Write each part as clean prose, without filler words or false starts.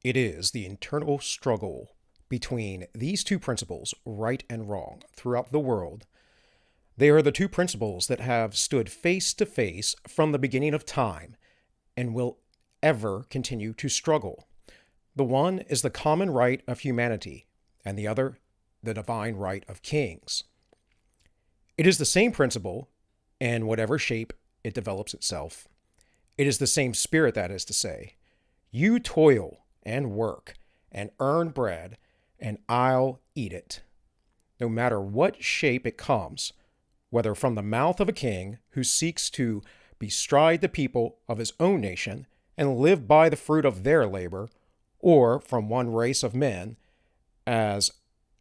It is the internal struggle between these two principles, right and wrong, throughout the world. They are the two principles that have stood face to face from the beginning of time and will ever continue to struggle. The one is the common right of humanity, and the other, the divine right of kings. It is the same principle in whatever shape it develops itself. It is the same spirit, that is to say. You toil and work and earn bread, and I'll eat it. No matter what shape it comes, whether from the mouth of a king who seeks to bestride the people of his own nation and live by the fruit of their labor, or from one race of men as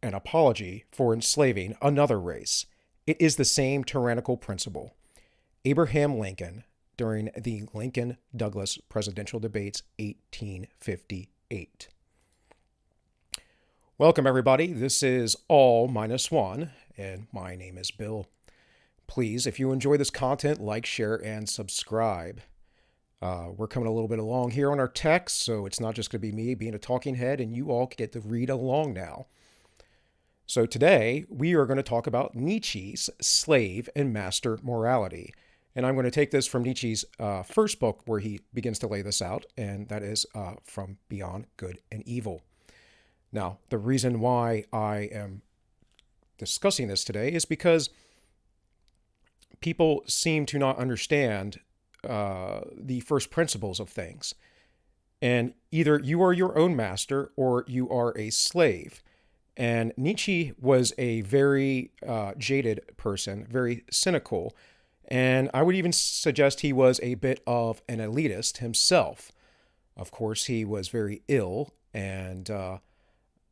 an apology for enslaving another race. It is the same tyrannical principle. Abraham Lincoln, during the Lincoln-Douglas presidential debates, 1858. Welcome, everybody. This is AllMinucOne, and my name is Bill. Please, if you enjoy this content, like, share, and subscribe. We're coming a little bit along here on our text, so it's not just going to be me being a talking head, and you all get to read along now. So today, we are going to talk about Nietzsche's slave and master morality. And I'm going to take this from Nietzsche's first book where he begins to lay this out, and that is From Beyond Good and Evil. Now, the reason why I am discussing this today is because people seem to not understand the first principles of things. And either you are your own master or you are a slave. And Nietzsche was a very jaded person, very cynical. And I would even suggest he was a bit of an elitist himself. Of course, he was very ill and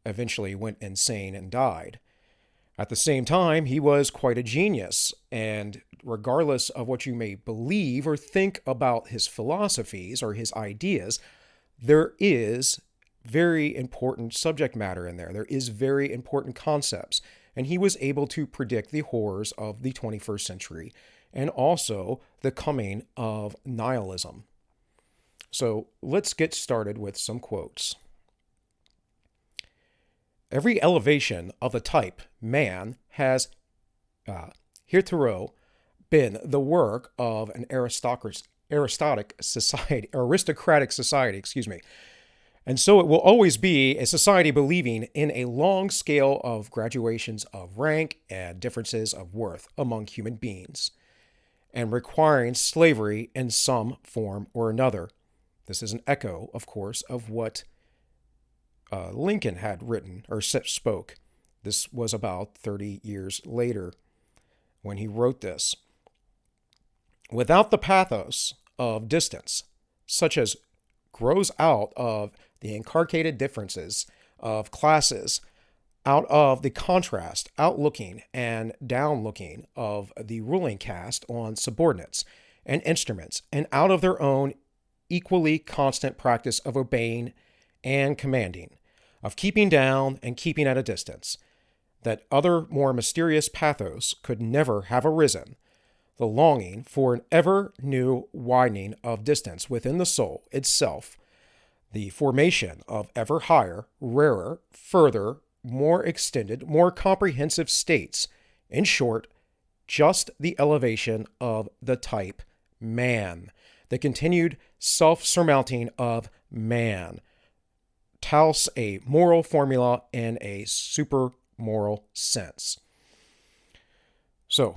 eventually went insane and died. At the same time, he was quite a genius, and regardless of what you may believe or think about his philosophies or his ideas, there is very important subject matter in there. There is very important concepts, and he was able to predict the horrors of the 21st century and also the coming of nihilism. So let's get started with some quotes. Every elevation of the type man has hitherto been the work of an aristocratic society, and so it will always be a society believing in a long scale of graduations of rank and differences of worth among human beings, and requiring slavery in some form or another. This is an echo, of course, of what Lincoln had written or spoke. This was about 30 years later when he wrote this. Without the pathos of distance, such as grows out of the incarnated differences of classes, out of the contrast, outlooking and downlooking of the ruling caste on subordinates and instruments, and out of their own equally constant practice of obeying and commanding, of keeping down and keeping at a distance, that other more mysterious pathos could never have arisen, the longing for an ever new widening of distance within the soul itself, the formation of ever higher, rarer, further, more extended, more comprehensive states, in short, just the elevation of the type man, the continued self-surmounting of man, tells a moral formula in a super moral sense. So,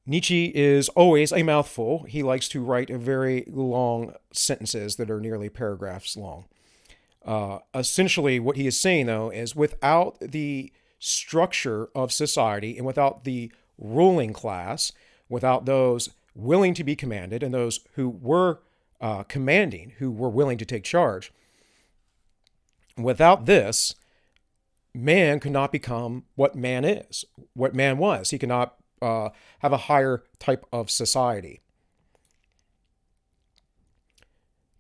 Nietzsche is always a mouthful. He likes to write very long sentences that are nearly paragraphs long. Essentially, what he is saying, though, is without the structure of society and without the ruling class, without those willing to be commanded and those who were commanding, who were willing to take charge, without this, man could not become what man is, what man was. He cannot have a higher type of society.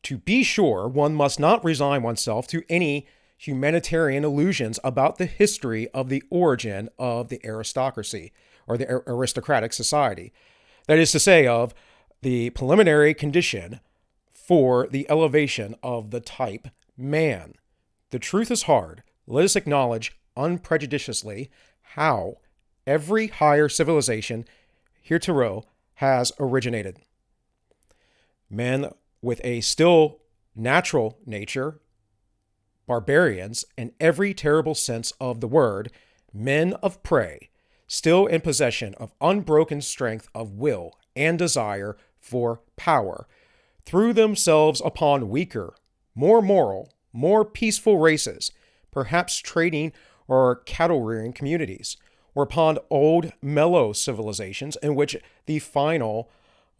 To be sure, one must not resign oneself to any humanitarian illusions about the history of the origin of the aristocracy or the aristocratic society. That is to say, of the preliminary condition for the elevation of the type Man, the truth is hard. Let us acknowledge unprejudiciously how every higher civilization hitherto has originated. Men with a still natural nature, barbarians in every terrible sense of the word, men of prey, still in possession of unbroken strength of will and desire for power, threw themselves upon weaker, more moral, more peaceful races, perhaps trading or cattle rearing communities, or upon old, mellow civilizations in which the final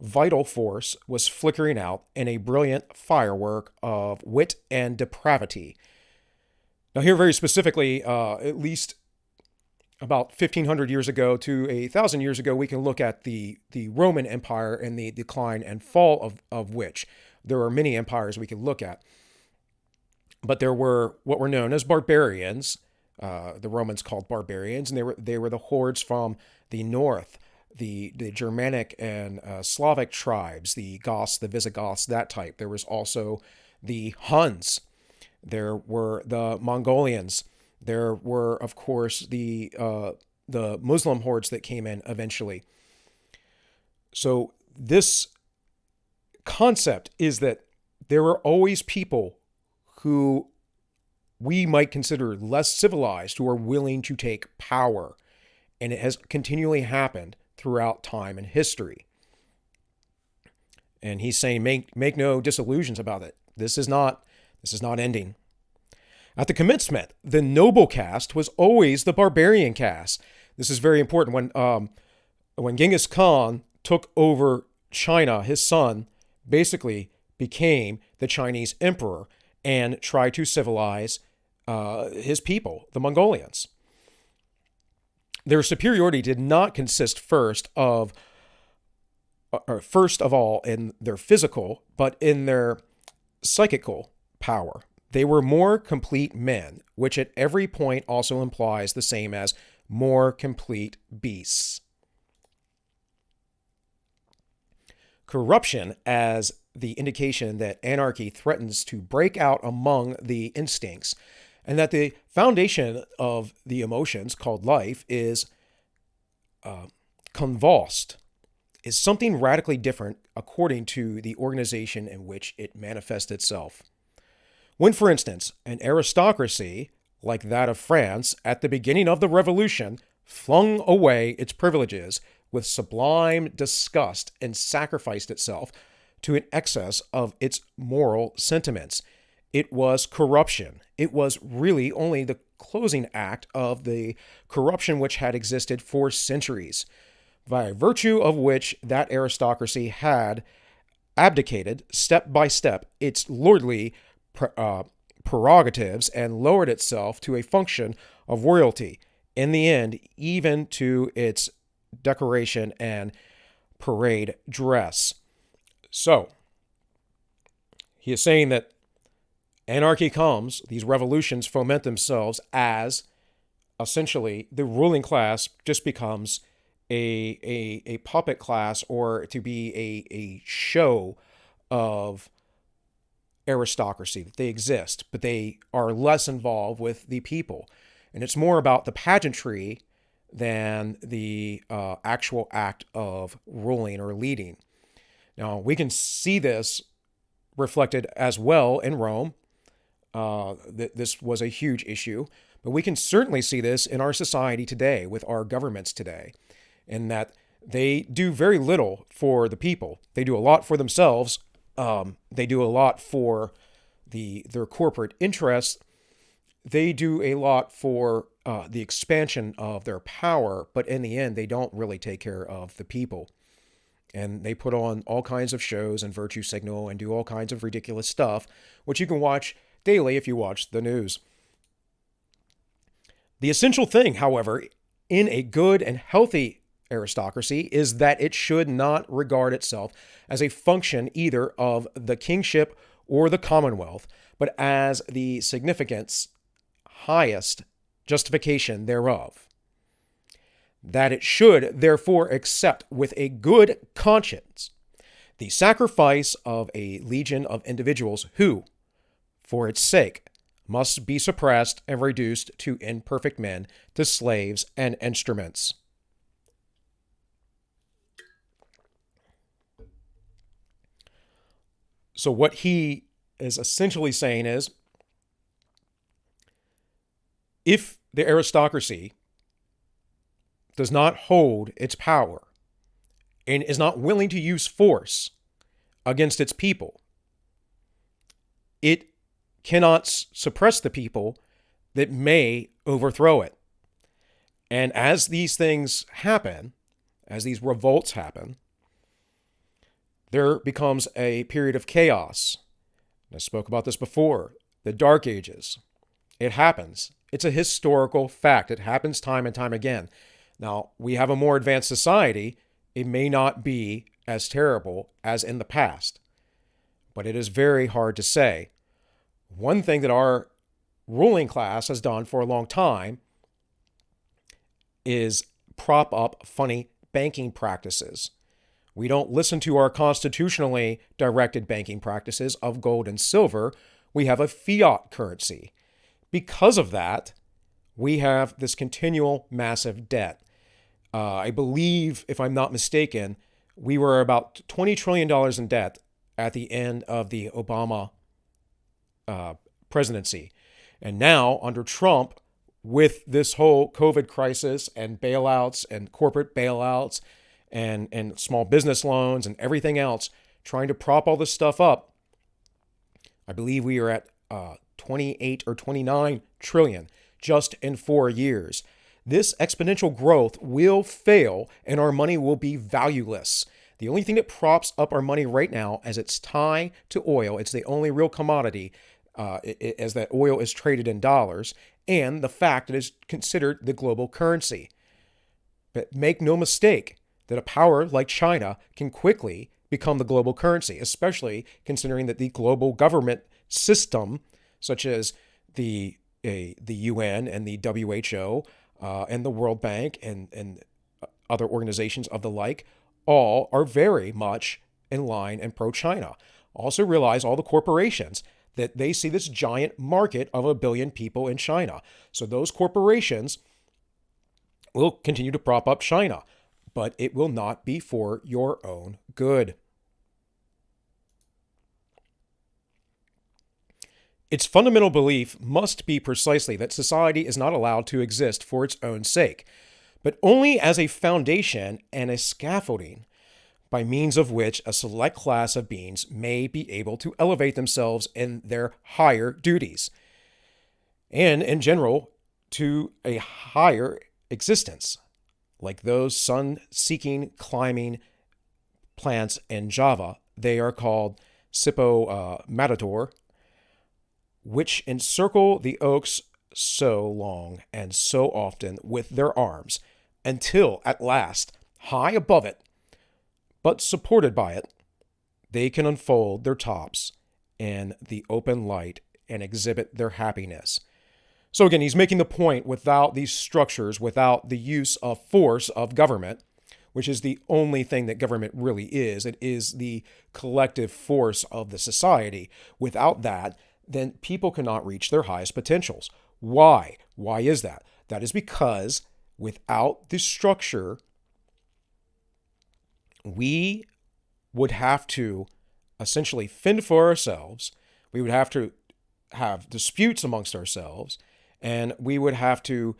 vital force was flickering out in a brilliant firework of wit and depravity. Now, here very specifically, at least about 1,500 years ago to 1,000 years ago, we can look at the Roman Empire and the decline and fall of which there are many empires we could look at. But there were what were known as barbarians. The Romans called barbarians, and they were the hordes from the north, the Germanic and Slavic tribes, the Goths, the Visigoths, that type. There was also the Huns. There were the Mongolians. There were, of course, the Muslim hordes that came in eventually. So this concept is that there are always people who we might consider less civilized who are willing to take power. And it has continually happened throughout time and history. And he's saying, make no disillusions about it. This is not ending. At the commencement, the noble caste was always the barbarian caste. This is very important. When Genghis Khan took over China, his son basically became the Chinese emperor and tried to civilize his people, the Mongolians. Their superiority did not consist first of all in their physical, but in their psychical power. They were more complete men, which at every point also implies the same as more complete beasts. Corruption as the indication that anarchy threatens to break out among the instincts, and that the foundation of the emotions called life is convulsed, is something radically different according to the organization in which it manifests itself. When, for instance, an aristocracy like that of France at the beginning of the Revolution flung away its privileges with sublime disgust and sacrificed itself to an excess of its moral sentiments, it was corruption. It was really only the closing act of the corruption which had existed for centuries, by virtue of which that aristocracy had abdicated step by step its lordly prerogatives and lowered itself to a function of royalty, in the end, even to its decoration and parade dress. So, he is saying that anarchy comes, these revolutions foment themselves as essentially the ruling class just becomes a puppet class, or to be a show of aristocracy, that they exist, but they are less involved with the people. And it's more about the pageantry than the actual act of ruling or leading. Now, we can see this reflected as well in Rome. This was a huge issue, but we can certainly see this in our society today with our governments today, in that they do very little for the people. They do a lot for themselves. They do a lot for their corporate interests. They do a lot for the expansion of their power, but in the end, they don't really take care of the people. And they put on all kinds of shows and virtue signal and do all kinds of ridiculous stuff, which you can watch daily if you watch the news. The essential thing, however, in a good and healthy aristocracy is that it should not regard itself as a function either of the kingship or the commonwealth, but as the significance highest justification thereof. That it should therefore accept with a good conscience the sacrifice of a legion of individuals who, for its sake, must be suppressed and reduced to imperfect men, to slaves and instruments. So, what he is essentially saying is if the aristocracy does not hold its power and is not willing to use force against its people, it cannot suppress the people that may overthrow it. And as these things happen, as these revolts happen, there becomes a period of chaos. I spoke about this before, the Dark Ages. It happens. It's a historical fact. It happens time and time again. Now, we have a more advanced society. It may not be as terrible as in the past, but it is very hard to say. One thing that our ruling class has done for a long time is prop up funny banking practices. We don't listen to our constitutionally directed banking practices of gold and silver. We have a fiat currency. Because of that, we have this continual massive debt. I believe, if I'm not mistaken, we were about $20 trillion in debt at the end of the Obama presidency. And now, under Trump, with this whole COVID crisis and bailouts and corporate bailouts and small business loans and everything else, trying to prop all this stuff up, I believe we are at 28 or 29 trillion just in 4 years. This exponential growth will fail and our money will be valueless. The only thing that props up our money right now, as it's tied to oil, it's the only real commodity, as that oil is traded in dollars, and the fact that it's considered the global currency. But make no mistake that a power like China can quickly become the global currency, especially considering that the global government system, such as the UN and the WHO and the World Bank and other organizations of the like, all are very much in line and pro-China. Also realize all the corporations that they see this giant market of 1 billion people in China. So those corporations will continue to prop up China, but it will not be for your own good. Its fundamental belief must be precisely that society is not allowed to exist for its own sake, but only as a foundation and a scaffolding by means of which a select class of beings may be able to elevate themselves in their higher duties, and in general to a higher existence, like those sun-seeking climbing plants in Java. They are called Matador, which encircle the oaks so long and so often with their arms, until at last, high above it, but supported by it, they can unfold their tops in the open light and exhibit their happiness. So again, he's making the point, without these structures, without the use of force of government, which is the only thing that government really is, it is the collective force of the society. Without that, then people cannot reach their highest potentials. Why? Why is that? That is because without the structure, we would have to essentially fend for ourselves. We would have to have disputes amongst ourselves, and we would have to,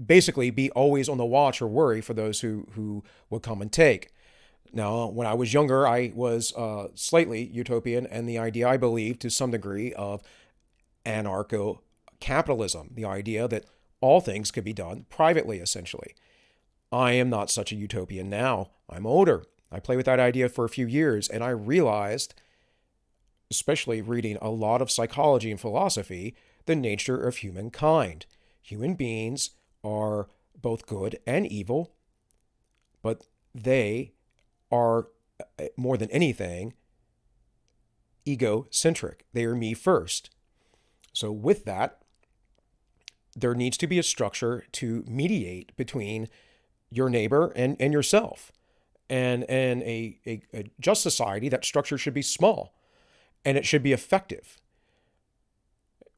basically be always on the watch or worry for those who would come and take. Now, when I was younger, I was slightly utopian, and the idea, I believed to some degree, of anarcho-capitalism, the idea that all things could be done privately, essentially. I am not such a utopian now. I'm older. I played with that idea for a few years, and I realized, especially reading a lot of psychology and philosophy, the nature of humankind. Human beings are both good and evil, but they are, more than anything, egocentric. They are me first. So with that, there needs to be a structure to mediate between your neighbor and yourself. And in a just society, that structure should be small. and it should be effective.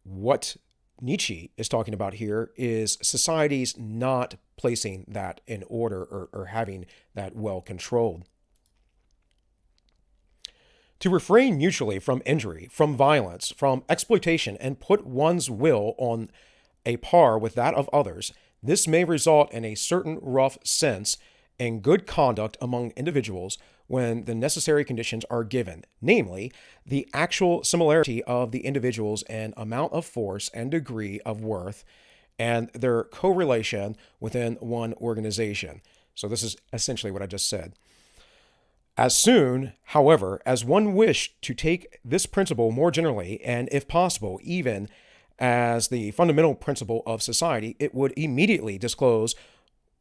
What Nietzsche is talking about here is societies not placing that in order or having that well controlled. To refrain mutually from injury, from violence, from exploitation, and put one's will on a par with that of others, this may result in a certain rough sense in good conduct among individuals when the necessary conditions are given, namely, the actual similarity of the individuals in amount of force and degree of worth, and their correlation within one organization. So this is essentially what I just said. As soon, however, as one wished to take this principle more generally, and if possible, even as the fundamental principle of society, it would immediately disclose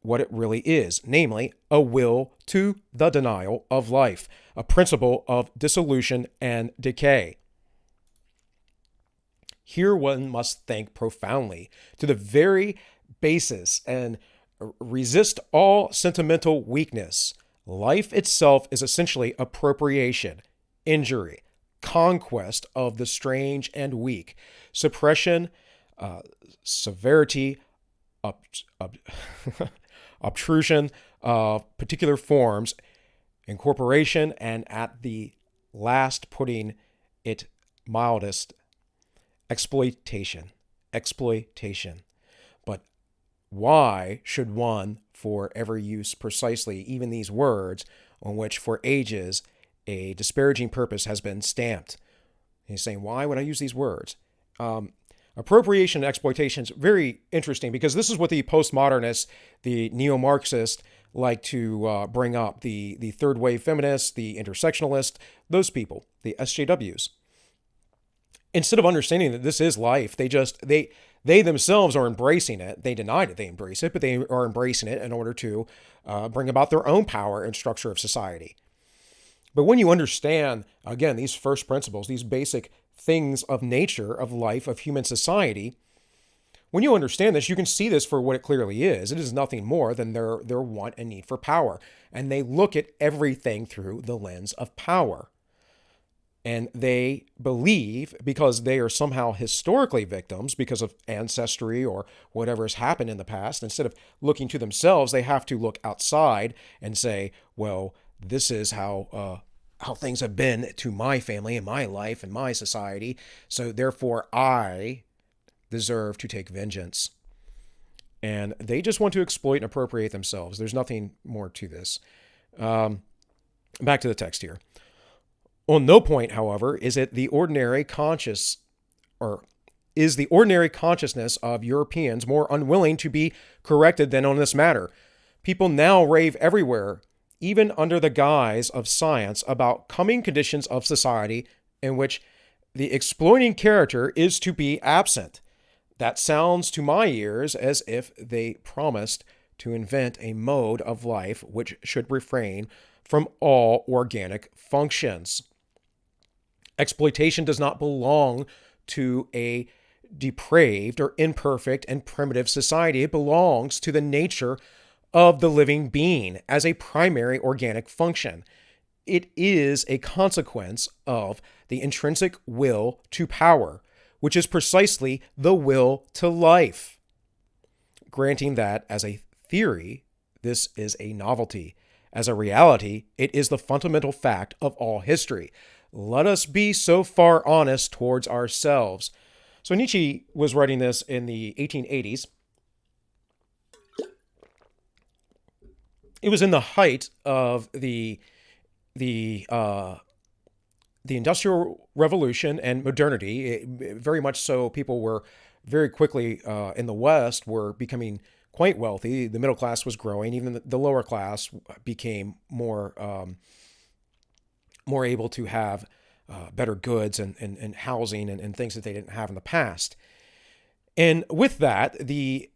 what it really is, namely, a will to the denial of life, a principle of dissolution and decay. Here one must think profoundly to the very basis and resist all sentimental weakness. Life itself is essentially appropriation, injury, conquest of the strange and weak, suppression, severity, obtrusion of particular forms, incorporation, and at the last, putting it mildest, exploitation. But why should one forever use precisely even these words on which for ages a disparaging purpose has been stamped? He's saying, why would I use these words? Appropriation and exploitation is very interesting because this is what the postmodernists, the neo-Marxists, like to bring up. The third wave feminists, the intersectionalists, those people, the SJWs. Instead of understanding that this is life, they themselves are embracing it. They deny that they embrace it, but they are embracing it in order to bring about their own power and structure of society. But when you understand, again, these first principles, these basic things of nature, of life, of human society, when you understand this, you can see this for what it clearly is. It is nothing more than their want and need for power. And they look at everything through the lens of power. And they believe, because they are somehow historically victims because of ancestry or whatever has happened in the past, instead of looking to themselves, they have to look outside and say, well, this is how things have been to my family and my life and my society. So therefore, I deserve to take vengeance. And they just want to exploit and appropriate themselves. There's nothing more to this. Back to the text here. On no point, however, is the ordinary consciousness of Europeans more unwilling to be corrected than on this matter. People now rave everywhere, even under the guise of science, about coming conditions of society in which the exploiting character is to be absent. That sounds to my ears as if they promised to invent a mode of life which should refrain from all organic functions. Exploitation does not belong to a depraved or imperfect and primitive society. It belongs to the nature of the living being as a primary organic function. It is a consequence of the intrinsic will to power, which is precisely the will to life. Granting that as a theory, this is a novelty. As a reality, it is the fundamental fact of all history. Let us be so far honest towards ourselves. So Nietzsche was writing this in the 1880s. It was in the height of the Industrial Revolution and modernity. Very much so, people were very quickly in the West were becoming quite wealthy. The middle class was growing. Even the lower class became more able to have better goods and housing and things that they didn't have in the past. And with that, the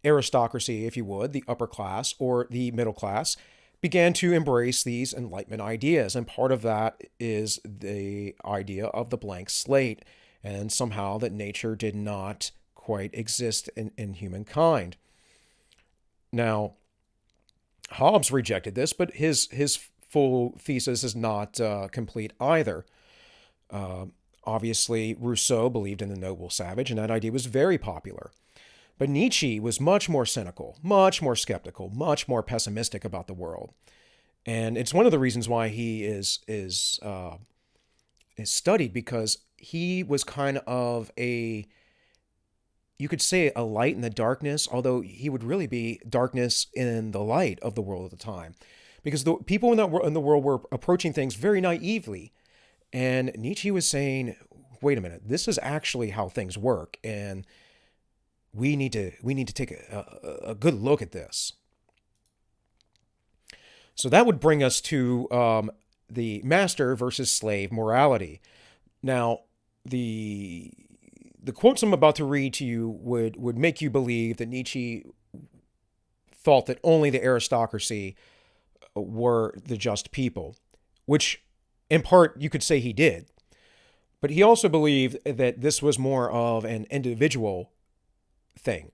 aristocracy, if you would, the upper class or the middle class, began to embrace these Enlightenment ideas. And part of that is the idea of the blank slate, and somehow that nature did not quite exist in humankind. Now, Hobbes rejected this, but his full thesis is not complete either. Obviously, Rousseau believed in the noble savage, and that idea was very popular. But Nietzsche was much more cynical, much more skeptical, much more pessimistic about the world. And it's one of the reasons why he is studied, because he was kind of you could say a light in the darkness, although he would really be darkness in the light of the world at the time. Because the people in the world were approaching things very naively. And Nietzsche was saying, wait a minute, this is actually how things work. And we need to take a good look at this. So that would bring us to the master versus slave morality. Now, the quotes I'm about to read to you would make you believe that Nietzsche thought that only the aristocracy were the just people, which in part you could say he did. But he also believed that this was more of an individual thing.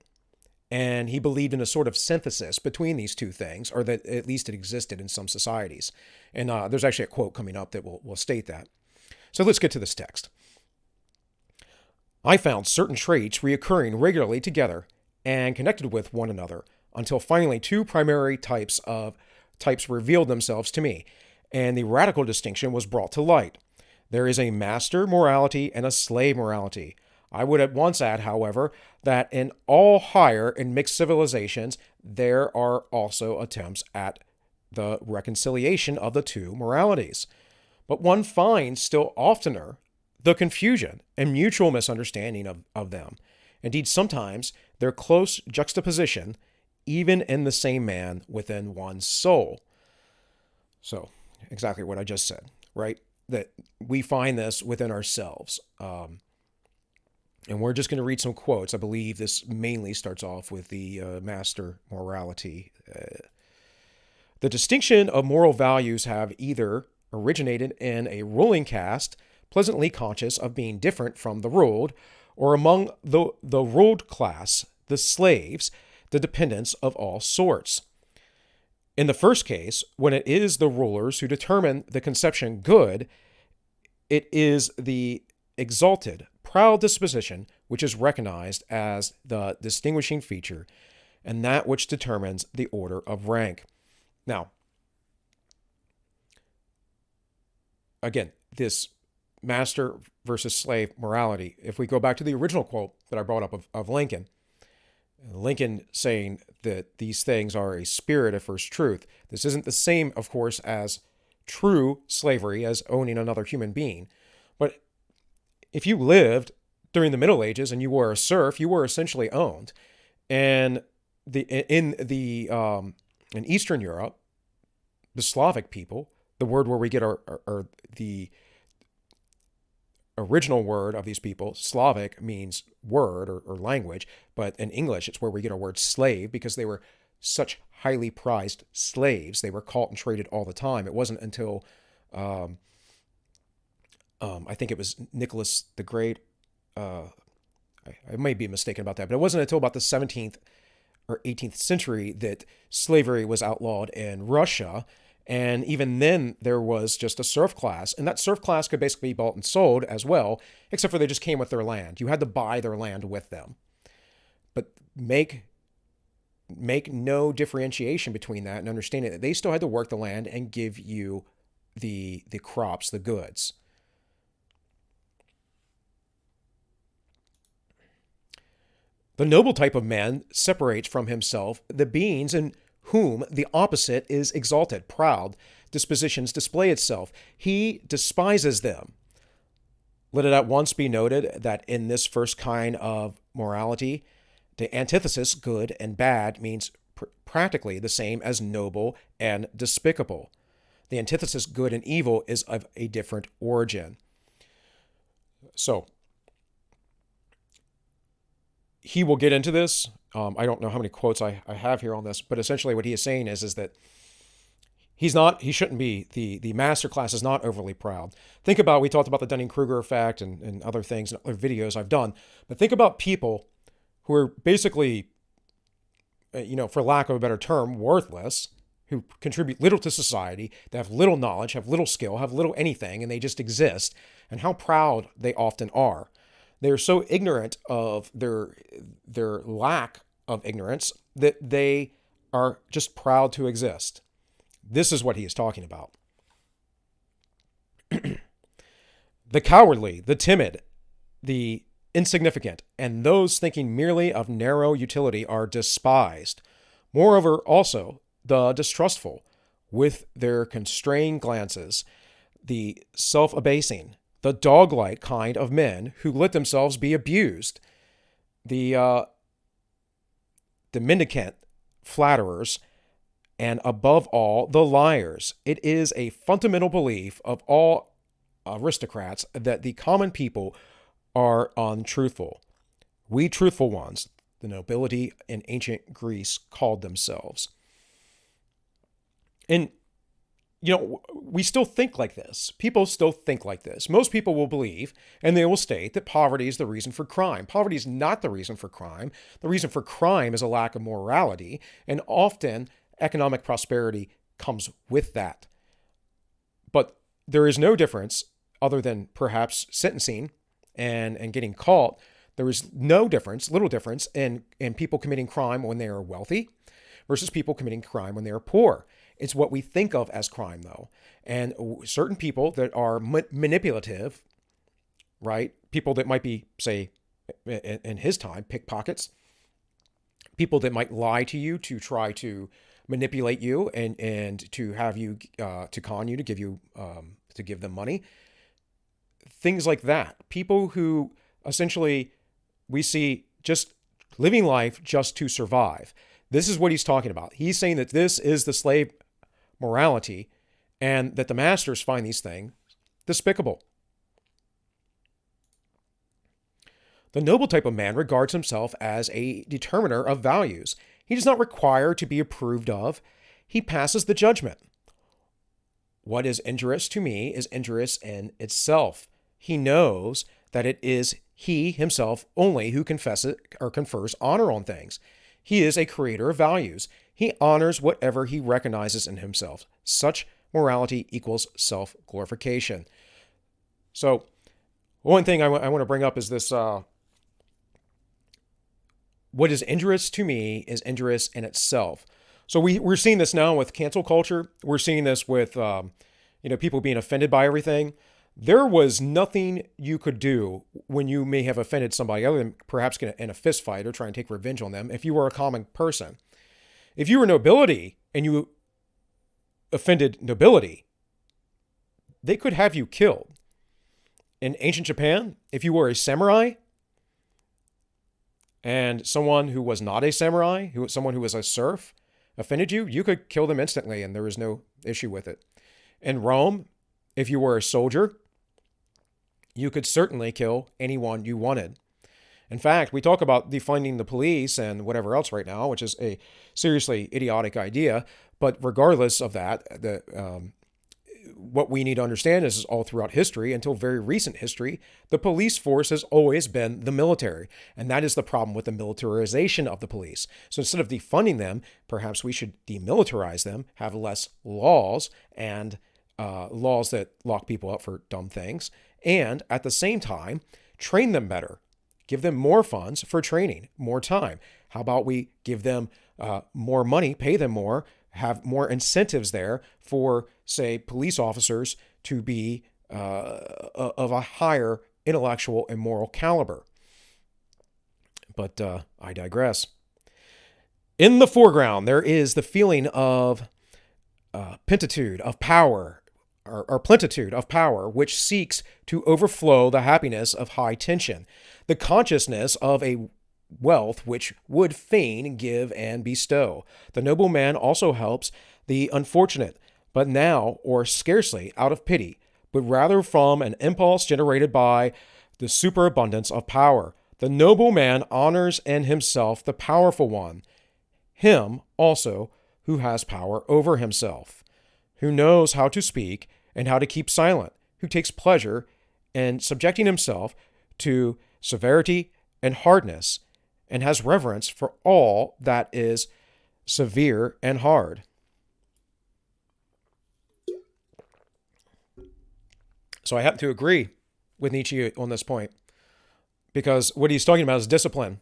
And he believed in a sort of synthesis between these two things, or that at least it existed in some societies. And there's actually a quote coming up that will state that. So let's get to this text. I found certain traits reoccurring regularly together and connected with one another until finally two primary types revealed themselves to me, and the radical distinction was brought to light. There is a master morality and a slave morality. I would at once add, however, that in all higher and mixed civilizations, there are also attempts at the reconciliation of the two moralities. But one finds still oftener the confusion and mutual misunderstanding of them. Indeed, sometimes their close juxtaposition, even in the same man within one's soul. So, exactly what I just said, right? That we find this within ourselves. And we're just going to read some quotes. I believe this mainly starts off with the master morality. The distinction of moral values have either originated in a ruling caste, pleasantly conscious of being different from the ruled, or among the ruled class, the slaves, the dependents of all sorts. In the first case, when it is the rulers who determine the conception good, it is the exalted, proud disposition which is recognized as the distinguishing feature, and that which determines the order of rank. Now, again, this master versus slave morality, if we go back to the original quote that I brought up of Lincoln saying that these things are a spirit of first truth. This isn't the same, of course, as true slavery, as owning another human being. But if you lived during the Middle Ages and you were a serf, you were essentially owned. And in Eastern Europe, the Slavic people, the word where we get the original word of these people, Slavic means word or language, but in English it's where we get our word slave, because they were such highly prized slaves. They were caught and traded all the time. It wasn't until I think it was Nicholas the Great. I may be mistaken about that, but it wasn't until about the 17th or 18th century that slavery was outlawed in Russia. And even then, there was just a serf class. And that serf class could basically be bought and sold as well, except for they just came with their land. You had to buy their land with them. But make no differentiation between that, and understanding that they still had to work the land and give you the crops, the goods. The noble type of man separates from himself the beings in whom the opposite is exalted, proud, dispositions display itself. He despises them. Let it at once be noted that in this first kind of morality, the antithesis, good and bad, means practically the same as noble and despicable. The antithesis, good and evil, is of a different origin. So, he will get into this. I don't know how many quotes I have here on this, but essentially what he is saying is that he shouldn't be, the master class is not overly proud. Think about, we talked about the Dunning-Kruger effect and other things and other videos I've done, but think about people who are basically, for lack of a better term, worthless, who contribute little to society, that have little knowledge, have little skill, have little anything, and they just exist, and how proud they often are. They're so ignorant of their lack of ignorance that they are just proud to exist. This is what he is talking about. The cowardly, the timid, the insignificant, and those thinking merely of narrow utility are despised. Moreover, also, the distrustful, with their constrained glances, the self-abasing, the dog-like kind of men who let themselves be abused, the mendicant flatterers, and above all, the liars. It is a fundamental belief of all aristocrats that the common people are untruthful. We truthful ones, the nobility in ancient Greece called themselves. And, we still think like this. People still think like this. Most people will believe, and they will state, that poverty is the reason for crime. Poverty is not the reason for crime. The reason for crime is a lack of morality, and often economic prosperity comes with that. But there is no difference, other than perhaps sentencing and getting caught. There is no difference, little difference, in people committing crime when they are wealthy versus people committing crime when they are poor. It's what we think of as crime, though. And certain people that are manipulative, right? People that might be, say, in his time, pickpockets. People that might lie to you to try to manipulate you and to have you, to con you, to give them money. Things like that. People who essentially we see just living life just to survive. This is what he's talking about. He's saying that this is the slave morality and that the masters find these things despicable. The noble type of man regards himself as a determiner of values. He does not require to be approved of. He passes the judgment. What is injurious to me is injurious in itself. He knows that it is he himself only who confesses or confers honor on things. He is a creator of values. He honors whatever he recognizes in himself. Such morality equals self-glorification. So, one thing I want to bring up is this. What is injurious to me is injurious in itself. So we're seeing this now with cancel culture. We're seeing this with people being offended by everything. There was nothing you could do when you may have offended somebody other than perhaps get in a fist fight or try and take revenge on them if you were a common person. If you were nobility and you offended nobility, they could have you killed. In ancient Japan, if you were a samurai and someone who was not a samurai, someone who was a serf, offended you, you could kill them instantly and there was no issue with it. In Rome, if you were a soldier, you could certainly kill anyone you wanted. In fact, we talk about defunding the police and whatever else right now, which is a seriously idiotic idea. But regardless of that, what we need to understand is all throughout history, until very recent history, the police force has always been the military. And that is the problem with the militarization of the police. So instead of defunding them, perhaps we should demilitarize them, have less laws and laws that lock people up for dumb things. And at the same time, train them better. Give them more funds for training, more time. How about we give them more money, pay them more, have more incentives there for, say, police officers to be of a higher intellectual and moral caliber. But I digress. In the foreground, there is the feeling of plenitude of power, or plenitude of power, which seeks to overflow the happiness of high tension, the consciousness of a wealth which would fain give and bestow. The noble man also helps the unfortunate, but now, or scarcely out of pity, but rather from an impulse generated by the superabundance of power. The noble man honors in himself the powerful one, him also who has power over himself, who knows how to speak and how to keep silent, who takes pleasure in subjecting himself to severity and hardness, and has reverence for all that is severe and hard. So I happen to agree with Nietzsche on this point because what he's talking about is discipline.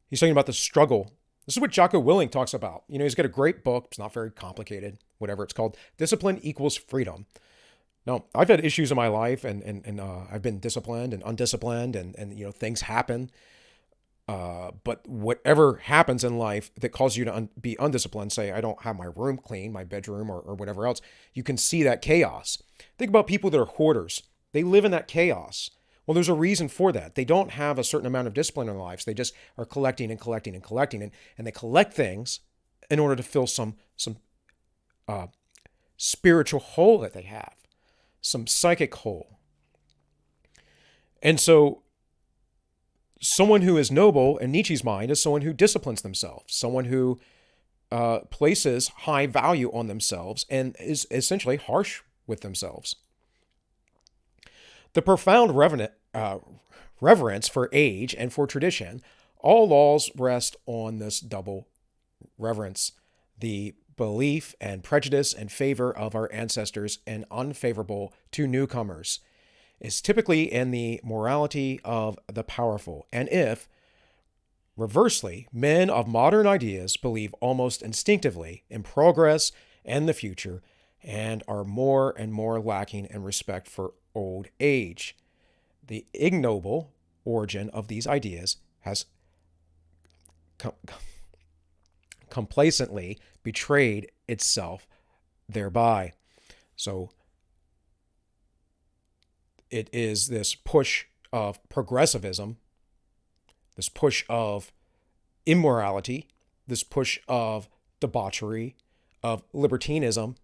He's talking about the struggle. This is what Jocko Willink talks about. He's got a great book. It's not very complicated, whatever it's called. Discipline Equals Freedom. Now, I've had issues in my life, and I've been disciplined and undisciplined, and things happen. But whatever happens in life that causes you to be undisciplined, say I don't have my room clean, my bedroom, or whatever else, you can see that chaos. Think about people that are hoarders. They live in that chaos. Well, there's a reason for that. They don't have a certain amount of discipline in their lives. They just are collecting and collecting and collecting, and they collect things in order to fill some spiritual hole that they have, some psychic hole. And so someone who is noble in Nietzsche's mind is someone who disciplines themselves, someone who places high value on themselves and is essentially harsh with themselves. The profound reverence for age and for tradition, all laws rest on this double reverence, the belief and prejudice and favor of our ancestors and unfavorable to newcomers, is typically in the morality of the powerful. And if, reversely, men of modern ideas believe almost instinctively in progress and the future and are more and more lacking in respect for old age, the ignoble origin of these ideas has complacently betrayed itself thereby. So it is this push of progressivism, this push of immorality, this push of debauchery, of libertinism,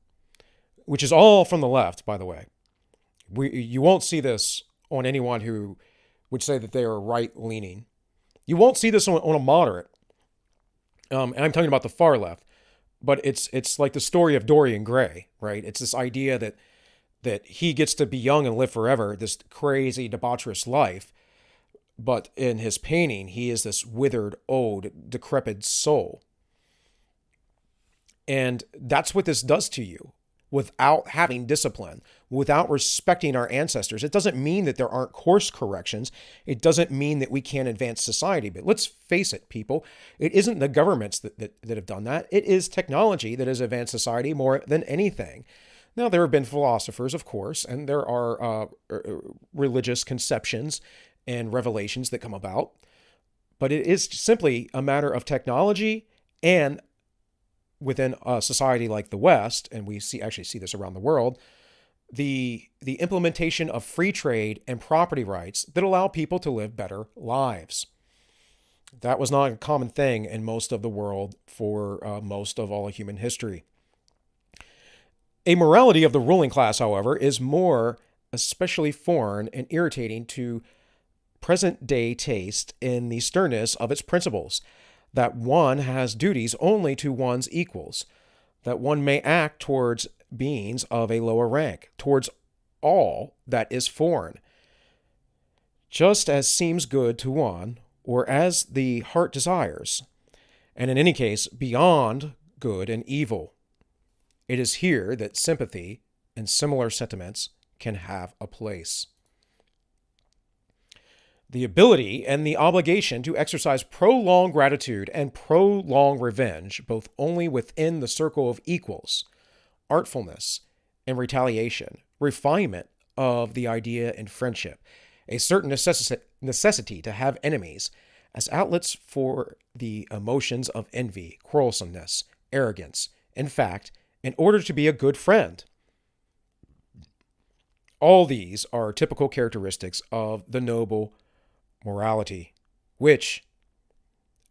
which is all from the left, by the way. You won't see this on anyone who would say that they are right-leaning. You won't see this on a moderate. And I'm talking about the far left. But it's like the story of Dorian Gray, right? It's this idea that he gets to be young and live forever, this crazy, debaucherous life. But in his painting, he is this withered, old, decrepit soul. And that's what this does to you. Without having discipline, without respecting our ancestors. It doesn't mean that there aren't course corrections. It doesn't mean that we can't advance society. But let's face it, people, it isn't the governments that have done that. It is technology that has advanced society more than anything. Now, there have been philosophers, of course, and there are religious conceptions and revelations that come about. But it is simply a matter of technology and within a society like the West, and we actually see this around the world, the implementation of free trade and property rights that allow people to live better lives. That was not a common thing in most of the world for most of all of human history. A morality of the ruling class, however, is more especially foreign and irritating to present-day taste in the sternness of its principles, that one has duties only to one's equals, that one may act towards beings of a lower rank, towards all that is foreign, just as seems good to one, or as the heart desires, and in any case, beyond good and evil. It is here that sympathy and similar sentiments can have a place. The ability and the obligation to exercise prolonged gratitude and prolonged revenge, both only within the circle of equals, artfulness and retaliation, refinement of the idea in friendship, a certain necessity to have enemies as outlets for the emotions of envy, quarrelsomeness, arrogance, in fact, in order to be a good friend. All these are typical characteristics of the noble morality, which,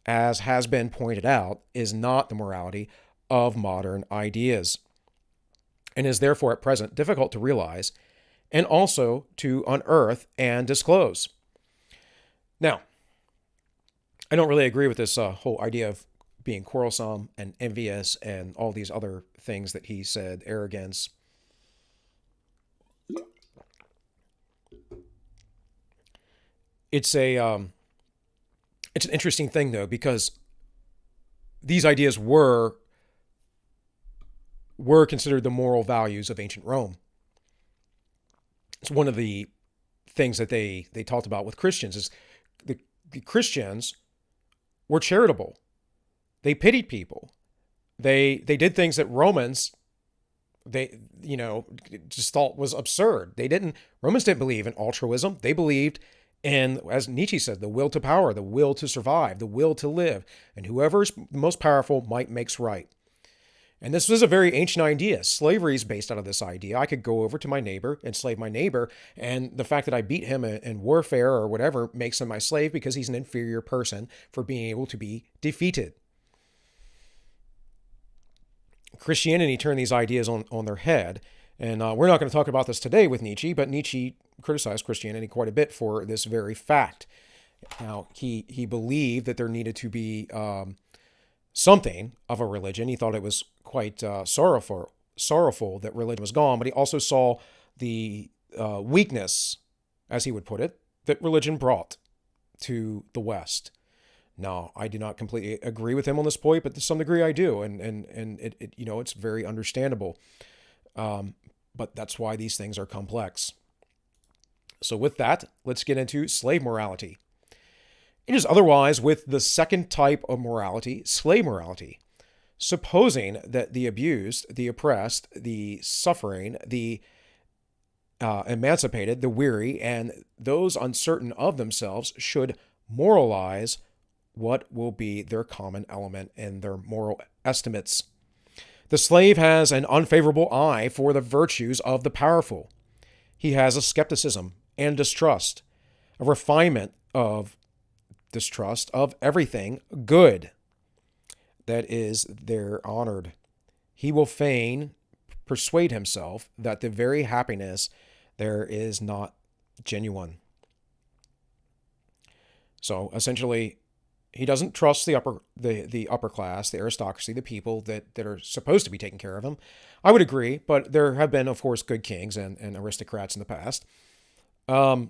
as has been pointed out, is not the morality of modern ideas, and is therefore at present difficult to realize and also to unearth and disclose. Now, I don't really agree with this whole idea of being quarrelsome and envious and all these other things that he said, arrogance. It's an interesting thing, though, because these ideas were considered the moral values of ancient Rome. It's one of the things that they talked about with Christians is the Christians were charitable. They pitied people. They did things that Romans just thought was absurd. Romans didn't believe in altruism. They believed in, as Nietzsche said, the will to power, the will to survive, the will to live, and whoever's most powerful might makes right. And this was a very ancient idea. Slavery is based out of this idea. I could go over to my neighbor, enslave my neighbor, and the fact that I beat him in warfare or whatever makes him my slave because he's an inferior person for being able to be defeated. Christianity turned these ideas on their head. And we're not going to talk about this today with Nietzsche, but Nietzsche criticized Christianity quite a bit for this very fact. Now, he believed that there needed to be something of a religion. He thought it was quite sorrowful that religion was gone, but he also saw the weakness, as he would put it, that religion brought to the West. Now, I do not completely agree with him on this point, but to some degree I do, and it's very understandable. But that's why these things are complex. So with that, let's get into slave morality. It is otherwise with the second type of morality, slave morality. Supposing that the abused, the oppressed, the suffering, the emancipated, the weary, and those uncertain of themselves should moralize what will be their common element in their moral estimates. The slave has an unfavorable eye for the virtues of the powerful. He has a skepticism and distrust, a refinement of distrust of everything good that is there honored. He will fain persuade himself that the very happiness there is not genuine. So essentially, he doesn't trust the upper class, the aristocracy, the people that are supposed to be taking care of him. I would agree, but there have been, of course, good kings and aristocrats in the past. But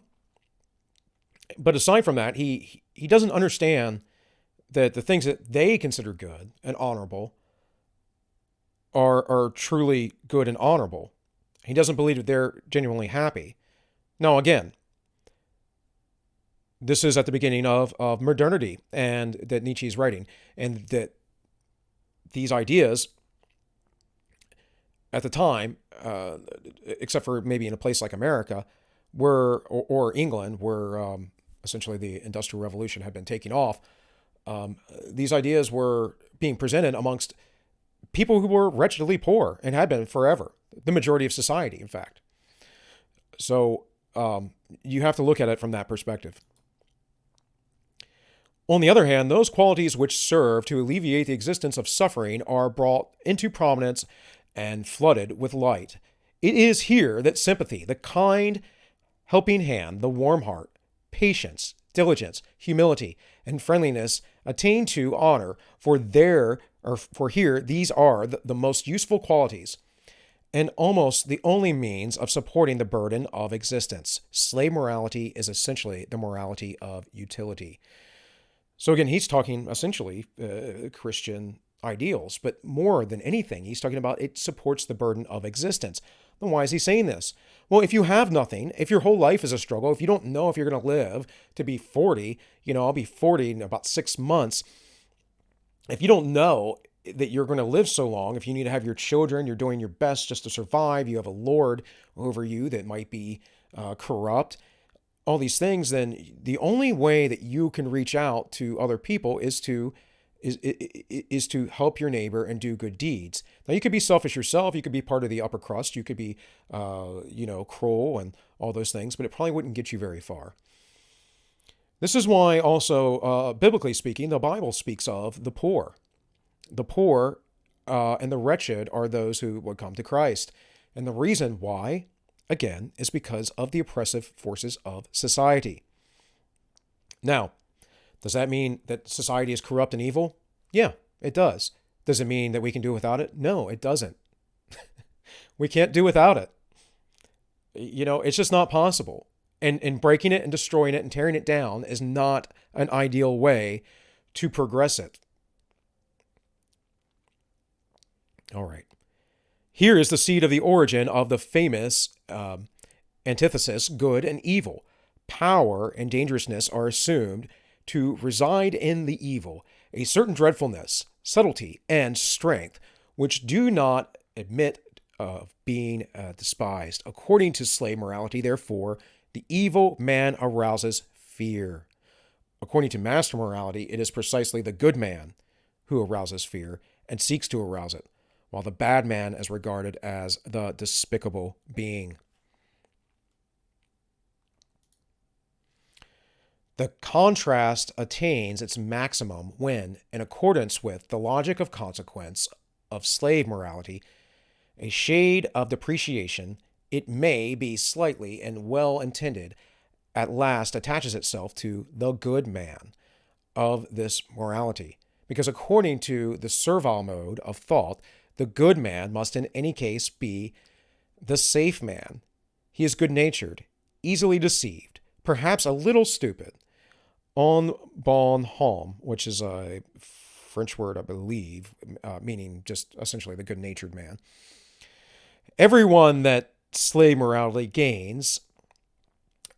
aside from that, he doesn't understand that the things that they consider good and honorable are truly good and honorable. He doesn't believe that they're genuinely happy. Now, again, this is at the beginning of modernity and that Nietzsche's writing, and that these ideas at the time, except for maybe in a place like America, or England, where essentially the Industrial Revolution had been taking off, these ideas were being presented amongst people who were wretchedly poor and had been forever, the majority of society, in fact. So you have to look at it from that perspective. On the other hand, those qualities which serve to alleviate the existence of suffering are brought into prominence and flooded with light. It is here that sympathy, the kind helping hand, the warm heart, patience, diligence, humility, and friendliness attain to honor, for here these are the most useful qualities and almost the only means of supporting the burden of existence. Slave morality is essentially the morality of utility. So again, he's talking essentially Christian ideals, but more than anything, he's talking about it supports the burden of existence. Then why is he saying this? Well, if you have nothing, if your whole life is a struggle, if you don't know if you're going to live to be 40, I'll be 40 in about 6 months. If you don't know that you're going to live so long, if you need to have your children, you're doing your best just to survive, you have a lord over you that might be corrupt, all these things, then the only way that you can reach out to other people is to help your neighbor and do good deeds. Now, you could be selfish yourself. You could be part of the upper crust. You could be, cruel and all those things, but it probably wouldn't get you very far. This is why also, biblically speaking, the Bible speaks of the poor. The poor and the wretched are those who would come to Christ. And the reason why, again, is because of the oppressive forces of society. Now, does that mean that society is corrupt and evil? Yeah, it does. Does it mean that we can do without it? No, it doesn't. We can't do without it. It's just not possible. And breaking it and destroying it and tearing it down is not an ideal way to progress it. All right. Here is the seed of the origin of the famous Antithesis, good and evil. Power and dangerousness are assumed to reside in the evil, a certain dreadfulness, subtlety, and strength, which do not admit of being despised. According to slave morality, therefore, the evil man arouses fear. According to master morality, it is precisely the good man who arouses fear and seeks to arouse it, while the bad man is regarded as the despicable being. The contrast attains its maximum when, in accordance with the logic of consequence of slave morality, a shade of depreciation, it may be slightly and well intended, at last attaches itself to the good man of this morality. Because according to the servile mode of thought, the good man must in any case be the safe man. He is good-natured, easily deceived, perhaps a little stupid. En bon homme, which is a French word, I believe, meaning just essentially the good-natured man. Everyone that slave morality gains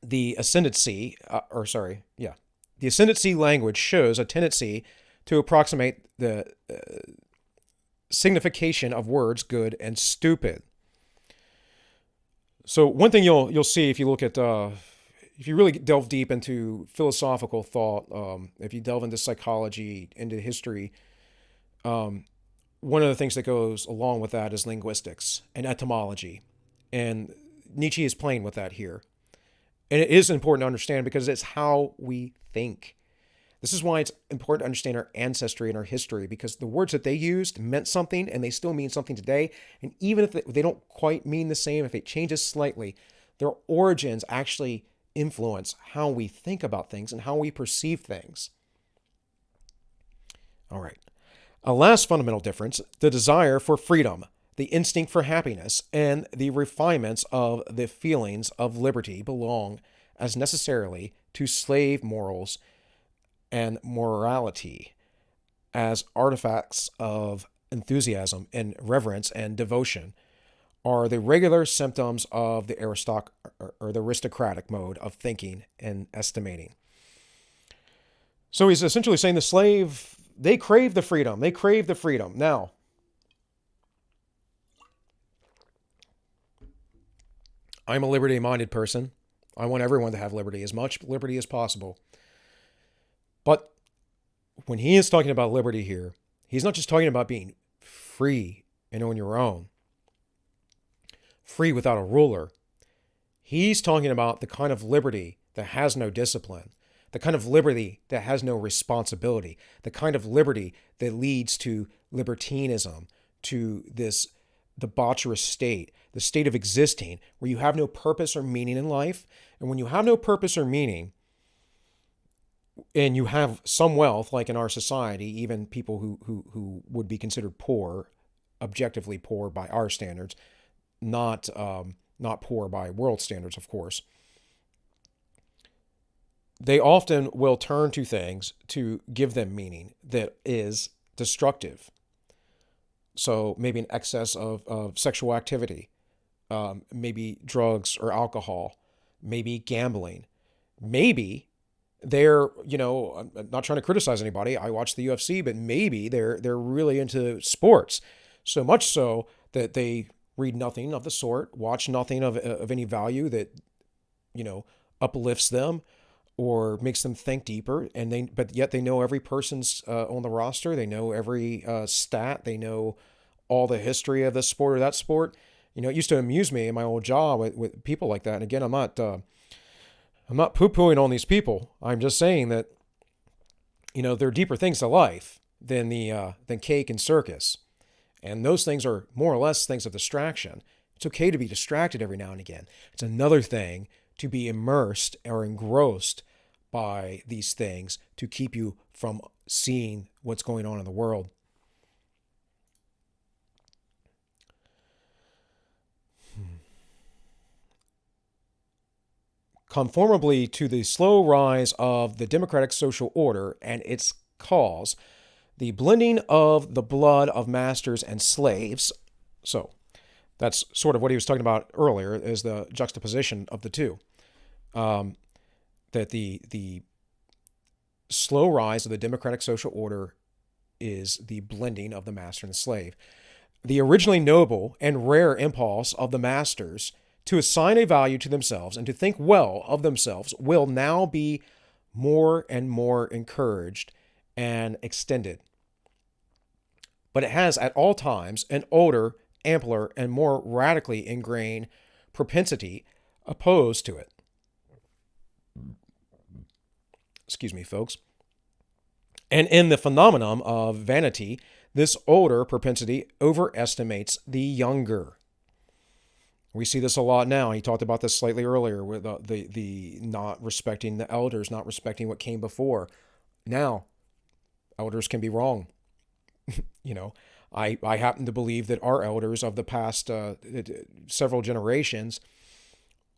the ascendancy, the ascendancy language shows a tendency to approximate the signification of words good and stupid. So one thing you'll see if you look at if you really delve deep into philosophical thought, if you delve into psychology, into history, one of the things that goes along with that is linguistics and etymology. And Nietzsche is playing with that here. And it is important to understand because it's how we think. This is why it's important to understand our ancestry and our history, because the words that they used meant something and they still mean something today. And even if they don't quite mean the same, if it changes slightly, their origins actually influence how we think about things and how we perceive things. All right. A last fundamental difference, the desire for freedom, the instinct for happiness, and the refinements of the feelings of liberty belong as necessarily to slave morals and morality as artifacts of enthusiasm and reverence and devotion are the regular symptoms of the aristocratic mode of thinking and estimating. So he's essentially saying the slave, they crave the freedom. They crave the freedom. Now, I'm a liberty-minded person. I want everyone to have liberty, as much liberty as possible. But when he is talking about liberty here, he's not just talking about being free and on your own, free without a ruler. He's talking about the kind of liberty that has no discipline, the kind of liberty that has no responsibility, the kind of liberty that leads to libertinism, to this debaucherous state, the state of existing where you have no purpose or meaning in life. And when you have no purpose or meaning, and you have some wealth, like in our society, even people who would be considered poor, objectively poor by our standards, not poor by world standards, of course, they often will turn to things to give them meaning that is destructive. So maybe an excess of sexual activity, maybe drugs or alcohol, maybe gambling, maybe they're, I'm not trying to criticize anybody. I watch the UFC, but maybe they're really into sports, so much so that they read nothing of the sort, watch nothing of any value that, uplifts them or makes them think deeper. But yet they know every person's on the roster. They know every stat. They know all the history of this sport or that sport. It used to amuse me in my old job with people like that. And again, I'm not poo-pooing on these people. I'm just saying that, there are deeper things to life than cake and circus. And those things are more or less things of distraction. It's okay to be distracted every now and again. It's another thing to be immersed or engrossed by these things to keep you from seeing what's going on in the world. Conformably to the slow rise of the democratic social order and its cause, the blending of the blood of masters and slaves. So, That's sort of what he was talking about earlier, is the juxtaposition of the two. Um, that the slow rise of the democratic social order is the blending of the master and the slave. The originally noble and rare impulse of the masters to assign a value to themselves and to think well of themselves will now be more and more encouraged and extended. But it has at all times an older, ampler, and more radically ingrained propensity opposed to it. Excuse me, folks. And in the phenomenon of vanity, this older propensity overestimates the younger. We see this a lot now. He talked about this slightly earlier with the not respecting the elders, not respecting what came before. Now, elders can be wrong. You know, I happen to believe that our elders of the past several generations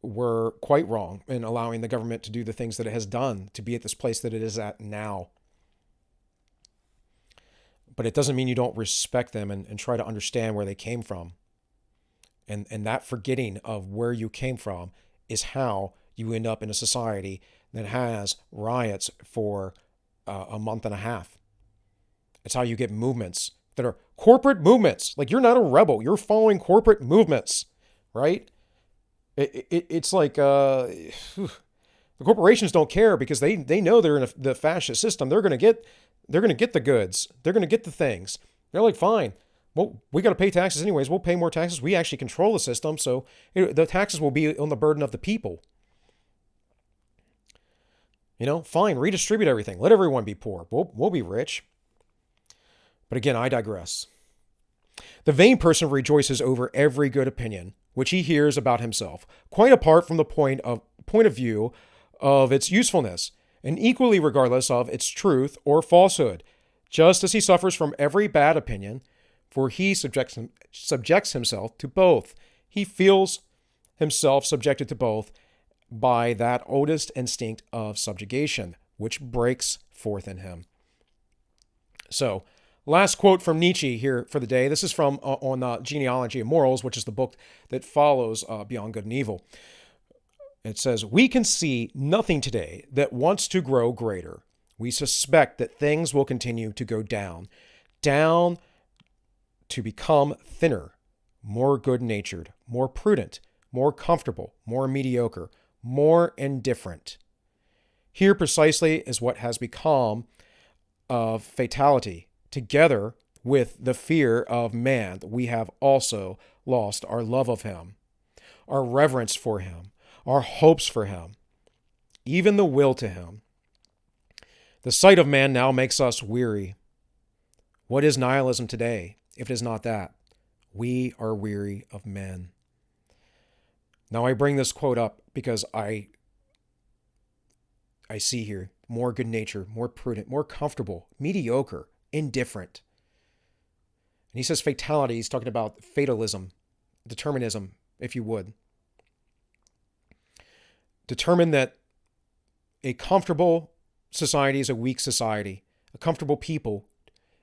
were quite wrong in allowing the government to do the things that it has done to be at this place that it is at now. But it doesn't mean you don't respect them and try to understand where they came from. And that forgetting of where you came from is how you end up in a society that has riots for a month and a half. It's how you get movements that are corporate movements. Like, you're not a rebel. You're following corporate movements, right? It's like the corporations don't care because they know they're in the fascist system. They're going to get the goods. They're going to get the things. They're like, fine. Well, we got to pay taxes anyways. We'll pay more taxes. We actually control the system, so the taxes will be on the burden of the people. Fine, redistribute everything. Let everyone be poor. We'll be rich. But again, I digress. The vain person rejoices over every good opinion which he hears about himself, quite apart from the point of view of its usefulness, and equally regardless of its truth or falsehood, just as he suffers from every bad opinion, for he subjects himself to both. He feels himself subjected to both by that oldest instinct of subjugation, which breaks forth in him. So, last quote from Nietzsche here for the day. This is from on Genealogy of Morals, which is the book that follows Beyond Good and Evil. It says, "We can see nothing today that wants to grow greater. We suspect that things will continue to go down to become thinner, more good-natured, more prudent, more comfortable, more mediocre, more indifferent. Here precisely is what has become of fatality. Together with the fear of man, we have also lost our love of him, our reverence for him, our hopes for him, even the will to him. The sight of man now makes us weary. What is nihilism today, if it is not that? We are weary of men." Now I bring this quote up because I see here more good nature, more prudent, more comfortable, mediocre, indifferent. And he says fatality. He's talking about fatalism, determinism, if you would. Determine that a comfortable society is a weak society. A comfortable people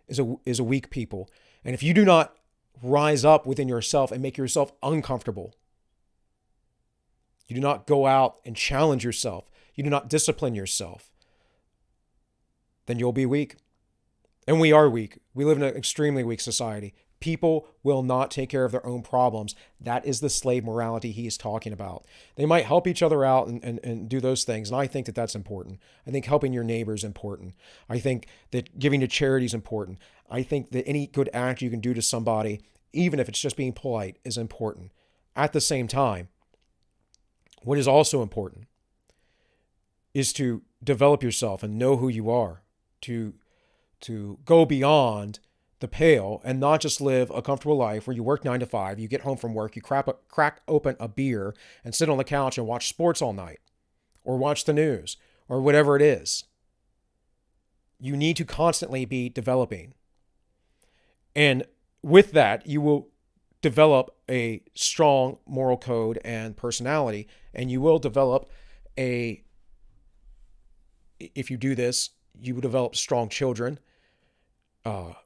is a weak people. And if you do not rise up within yourself and make yourself uncomfortable, you do not go out and challenge yourself, you do not discipline yourself, then you'll be weak. And we are weak. We live in an extremely weak society. People will not take care of their own problems. That is the slave morality he is talking about. They might help each other out and do those things. And I think that that's important. I think helping your neighbor is important. I think that giving to charity is important. I think that any good act you can do to somebody, even if it's just being polite, is important. At the same time, what is also important is to develop yourself and know who you are, to go beyond the pale and not just live a comfortable life where you work 9 to 5, you get home from work, you crack open a beer and sit on the couch and watch sports all night or watch the news or whatever it is. You need to constantly be developing. And with that, you will develop a strong moral code and personality, and you will develop if you do this, you will develop strong children,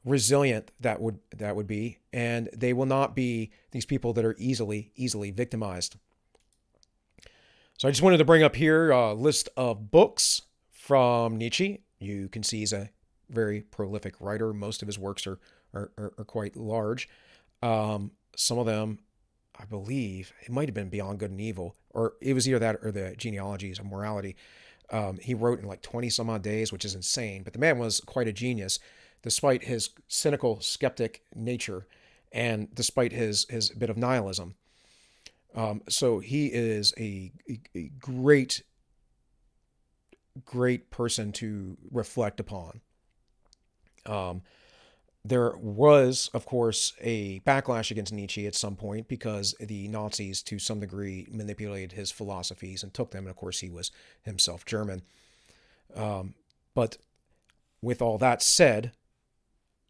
resilient that would be, and they will not be these people that are easily victimized. So I just wanted to bring up here a list of books from Nietzsche. You can see he's a very prolific writer. Most of his works are quite large. Some of them, I believe, it might have been Beyond Good and Evil, or it was either that or the Genealogies of Morality. He wrote in like 20 some odd days, which is insane. But the man was quite a genius, despite his cynical, skeptic nature and despite his bit of nihilism. So he is a great person to reflect upon. Um, there was, of course, a backlash against Nietzsche at some point because the Nazis, to some degree, manipulated his philosophies and took them. And of course, he was himself German. But with all that said,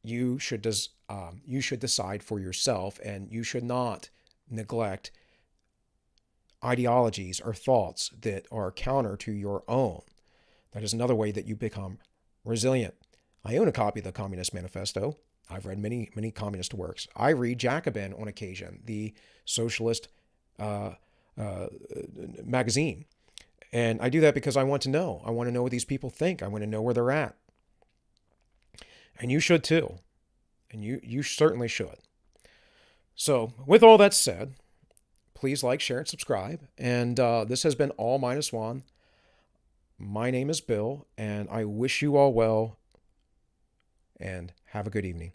you should decide for yourself, and you should not neglect ideologies or thoughts that are counter to your own. That is another way that you become resilient. I own a copy of the Communist Manifesto. I've read many communist works. I read Jacobin on occasion, the socialist uh, uh, magazine. And I do that because I want to know. I want to know what these people think. I want to know where they're at. And you should too. And you certainly should. So, with all that said, please like, share, and subscribe. And this has been AllMinucOne. My name is Bill, and I wish you all well, and have a good evening.